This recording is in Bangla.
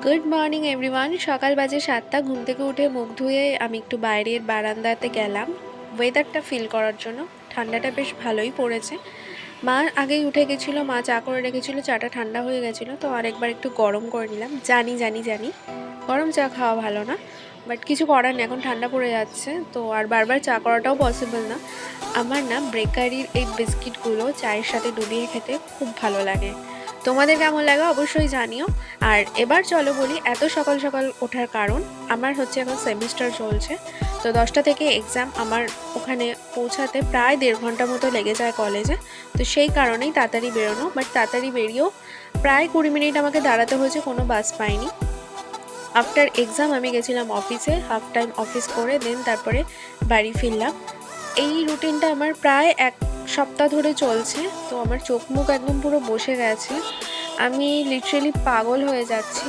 Good morning everyone. সকাল বাজে 7টা। ঘুম থেকে উঠে মুখ ধুয়ে আমি একটু বাইরের বারান্দাতে গেলাম ওয়েদারটা ফিল করার জন্য। ঠান্ডাটা বেশ ভালোই পড়েছে। মা আগেই উঠে গেছিলো, মা চা করে রেখেছিল, চাটা ঠান্ডা হয়ে গেছিলো, তো আরেকবার একটু গরম করে নিলাম। জানি গরম চা খাওয়া ভালো না, বাট কিছু করার নেই, এখন ঠান্ডা পড়ে যাচ্ছে তো আর বারবার চা করাটাও পসিবল না। আমার না বেকারির এই বিস্কিটগুলো চায়ের সাথে ডুবিয়ে খেতে খুব ভালো লাগে। তোমাদের কেমন লাগে অবশ্যই জানিও। আর এবার চলো বলি এত সকাল সকাল ওঠার কারণ। আমার হচ্ছে এখন সেমিস্টার চলছে, তো 10টা থেকে এক্সাম। আমার ওখানে পৌঁছাতে প্রায় 1.5 ঘন্টা মতো লেগে যায় কলেজে, তো সেই কারণেই তাড়াতাড়ি বেরোনো। বাট তাড়াতাড়ি বেরিয়েও প্রায় 20 মিনিট আমাকে দাঁড়াতে হয়েছে, কোনো বাস পাইনি। আফটার এক্সাম আমি গেছিলাম অফিসে, হাফ টাইম অফিস করে দেন তারপরে বাড়ি ফিরলাম। এই রুটিনটা আমার প্রায় 1 সপ্তাহ ধরে চলছে, তো আমার চোখ মুখ একদম পুরো বসে গেছে। আমি লিটারেলি পাগল হয়ে যাচ্ছি।